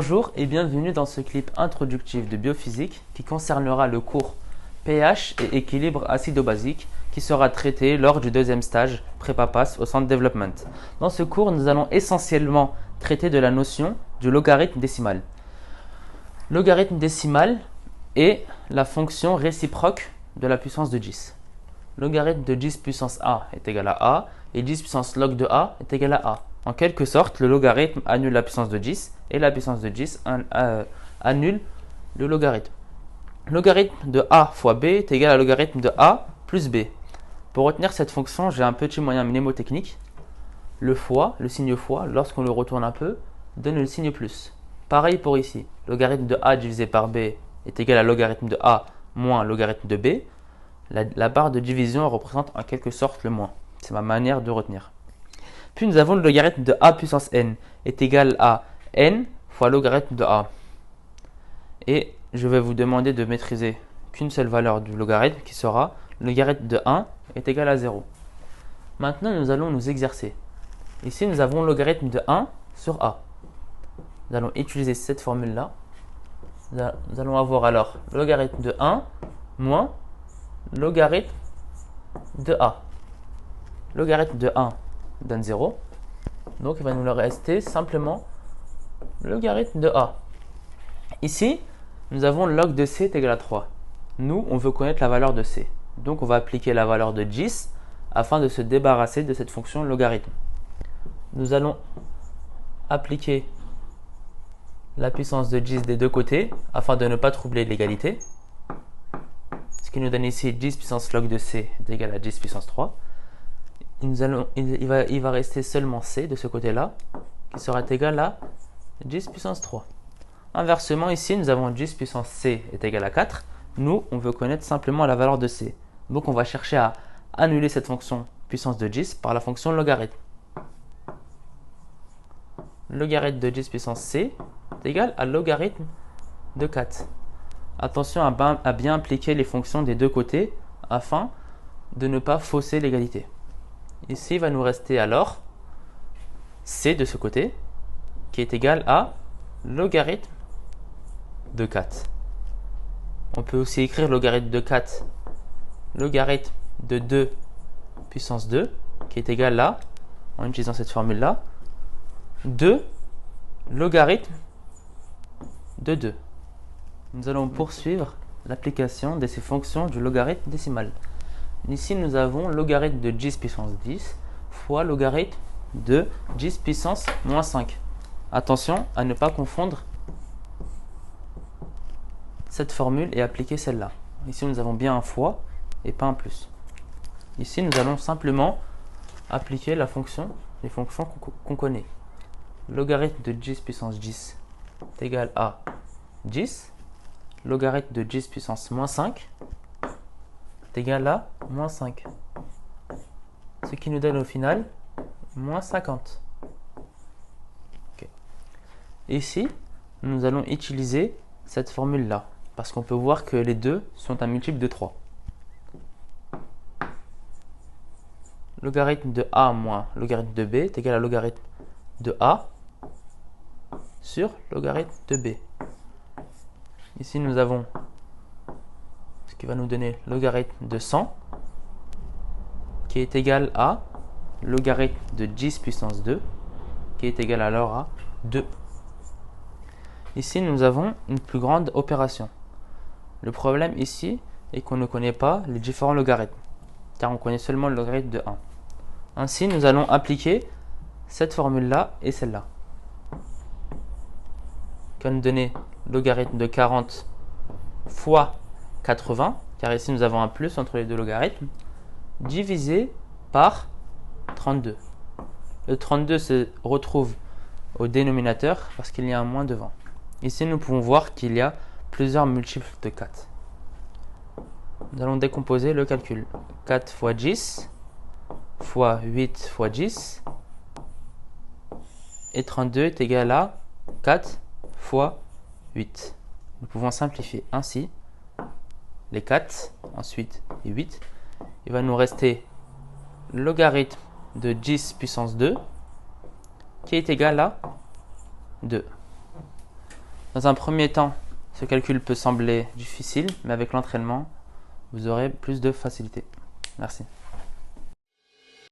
Bonjour et bienvenue dans ce clip introductif de biophysique qui concernera le cours pH et équilibre acido-basique qui sera traité lors du deuxième stage prépa-pass au Centre Development. Dans ce cours, nous allons essentiellement traiter de la notion du logarithme décimal. Logarithme décimal est la fonction réciproque de la puissance de 10. Logarithme de 10 puissance a est égal à a et 10 puissance log de a est égal à a. En quelque sorte, le logarithme annule la puissance de 10 et la puissance de 10 annule le logarithme. Logarithme de a fois b est égal à logarithme de a plus b. Pour retenir cette fonction, j'ai un petit moyen mnémotechnique. Le fois, le signe fois, lorsqu'on le retourne un peu, donne le signe plus. Pareil pour ici. Logarithme de a divisé par b est égal à logarithme de a moins logarithme de b. La barre de division représente en quelque sorte le moins. C'est ma manière de retenir. Puis nous avons le logarithme de a puissance n est égal à n fois logarithme de a. Et je vais vous demander de maîtriser qu'une seule valeur du logarithme qui sera logarithme de 1 est égal à 0. Maintenant, nous allons nous exercer. Ici, nous avons logarithme de 1 sur a. Nous allons utiliser cette formule-là. Nous allons avoir alors logarithme de 1 moins logarithme de a. Logarithme de 1 donne 0. Donc, il va nous rester simplement logarithme de a. Ici, nous avons log de c est égal à 3. Nous, on veut connaître la valeur de c. Donc, on va appliquer la valeur de 10 afin de se débarrasser de cette fonction logarithme. Nous allons appliquer la puissance de 10 des deux côtés afin de ne pas troubler l'égalité. Ce qui nous donne ici 10 puissance log de c est égal à 10 puissance 3. Il va rester seulement c de ce côté-là qui sera égal à 10 puissance 3. Inversement, ici, nous avons 10 puissance c est égal à 4. Nous, on veut connaître simplement la valeur de c. Donc, on va chercher à annuler cette fonction puissance de 10 par la fonction logarithme. Logarithme de 10 puissance c est égal à logarithme de 4. Attention à bien appliquer les fonctions des deux côtés afin de ne pas fausser l'égalité. Ici, il va nous rester alors c de ce côté qui est égal à logarithme de 4. On peut aussi écrire logarithme de 4, logarithme de 2 puissance 2 qui est égal à, en utilisant cette formule-là, 2 logarithme de 2. Nous allons poursuivre l'application de ces fonctions du logarithme décimal. Ici, nous avons logarithme de 10 puissance 10 fois logarithme de 10 puissance moins 5. Attention à ne pas confondre cette formule et appliquer celle-là. Ici, nous avons bien un fois et pas un plus. Ici, nous allons simplement appliquer les fonctions qu'on connaît. Logarithme de 10 puissance 10 est égal à 10. Logarithme de 10 puissance moins 5 est égal à moins 5. Ce qui nous donne au final moins 50. Okay. Ici, nous allons utiliser cette formule-là parce qu'on peut voir que les deux sont un multiple de 3. Logarithme de a moins logarithme de b est égal à logarithme de a sur logarithme de b. Ici, nous avons ce qui va nous donner logarithme de 100 qui est égal à logarithme de 10 puissance 2 qui est égal alors à 2. Ici, nous avons une plus grande opération. Le problème ici est qu'on ne connaît pas les différents logarithmes, car on connaît seulement le logarithme de 1. Ainsi, nous allons appliquer cette formule-là et celle-là, qui va nous donner logarithme de 40 fois 80, car ici nous avons un plus entre les deux logarithmes, divisé par 32. Le 32 se retrouve au dénominateur parce qu'il y a un moins devant. Ici, nous pouvons voir qu'il y a plusieurs multiples de 4. Nous allons décomposer le calcul. 4 fois 10 fois 8 fois 10 et 32 est égal à 4 fois 8. Nous pouvons simplifier ainsi les 4, ensuite les 8. Il va nous rester logarithme de 10 puissance 2 qui est égal à 2. Dans un premier temps, ce calcul peut sembler difficile, mais avec l'entraînement, vous aurez plus de facilité. Merci.